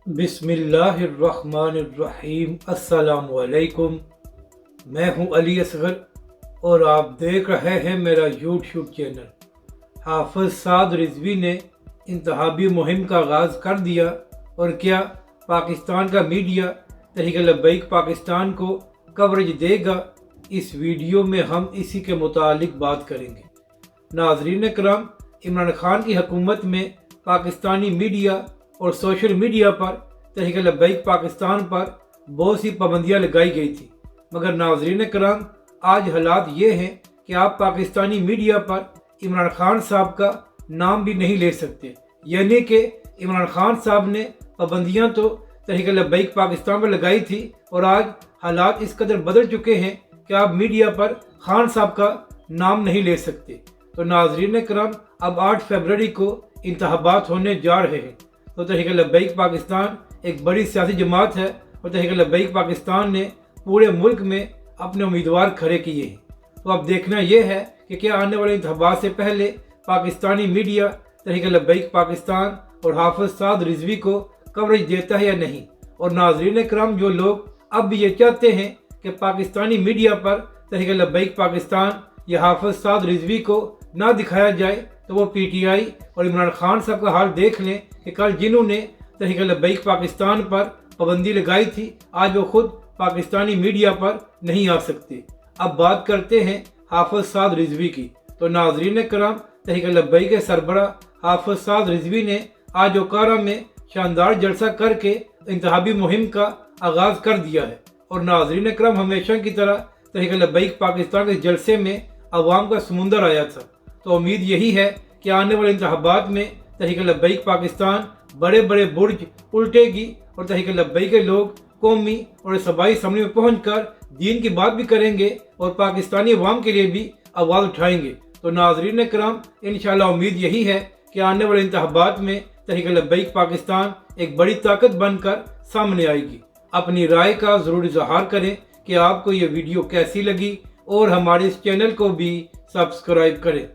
बिस्मिल्लाहिर्रहमानिर्रहीम। अस्सलाम वालेकुम। मैं हूं अली असगर और आप देख रहे हैं मेरा यूट्यूब चैनल। हाफिज साद रिजवी ने इंतहाबी मुहिम का आगाज़ कर दिया और क्या पाकिस्तान का मीडिया तहरीक लब्बैक पाकिस्तान को कवरेज देगा? इस वीडियो में हम इसी के मुतालिक बात करेंगे। नाज़रीन कराम, इमरान खान की हुकूमत में पाकिस्तानी मीडिया और सोशल मीडिया पर तहरीक लब्बैक पाकिस्तान पर बहुत सी पाबंदियाँ लगाई गई थी, मगर नाज़रीन कराम, आज हालात ये हैं कि आप पाकिस्तानी मीडिया पर इमरान खान साहब का नाम भी नहीं ले सकते। यानी कि इमरान खान साहब ने पाबंदियाँ तो तहरीक लब्बैक पाकिस्तान पर लगाई थी और आज हालात इस कदर बदल चुके हैं कि आप मीडिया पर खान साहब का नाम नहीं ले सकते। तो नाज़रीन कराम, अब 8 फरवरी को इंतखाबात होने जा रहे हैं। तो तहरीक लब्बैक पाकिस्तान एक बड़ी सियासी जमात है और तहरीक लब्बैक पाकिस्तान ने पूरे मुल्क में अपने उम्मीदवार खड़े किए हैं। तो अब देखना यह है कि क्या आने वाले इंतखाबात से पहले पाकिस्तानी मीडिया तहरीक लब्बैक पाकिस्तान और हाफिज साद रिजवी को कवरेज देता है या नहीं। और नाज़रीन कराम, जो लोग अब भी ये चाहते हैं कि पाकिस्तानी मीडिया पर तहरीक लब्बैक पाकिस्तान या हाफिज साद रिजवी को ना दिखाया जाए, तो वो PTI और इमरान खान साहब का हाल देख लें कि कल जिन्होंने तहरीक लब्बैक पाकिस्तान पर पाबंदी लगाई थी, आज वो खुद पाकिस्तानी मीडिया पर नहीं आ सकते। अब बात करते हैं हाफिज साद रिजवी की। तो नाज़रीन कराम, तहरीक लब्बैक के सरबराह हाफिज साद रिजवी ने आज ओकारा में शानदार जलसा करके इंतखाबी मुहिम का आगाज़ कर दिया है। और नाज़रीन कराम, हमेशा की तरह तहरीक लब्बैक पाकिस्तान के जलसे में अवाम का समुंदर आया था। तो उम्मीद यही है कि आने वाले इंतखाबात में तहरीक लब्बैक पाकिस्तान बड़े बड़े बुर्ज उल्टेगी और तहरीक लब्बैक के लोग कौमी और सूबाई असम्बली में पहुंचकर दीन की बात भी करेंगे और पाकिस्तानी अवाम के लिए भी आवाज़ उठाएंगे। तो नाज़रीन कराम, इंशाअल्लाह उम्मीद यही है कि आने वाले इंतखाबात में तहरीक लब्बैक पाकिस्तान एक बड़ी ताकत बनकर सामने आएगी। अपनी राय का ज़रूर इज़हार करें कि आपको ये वीडियो कैसी लगी और हमारे इस चैनल को भी सब्सक्राइब करें।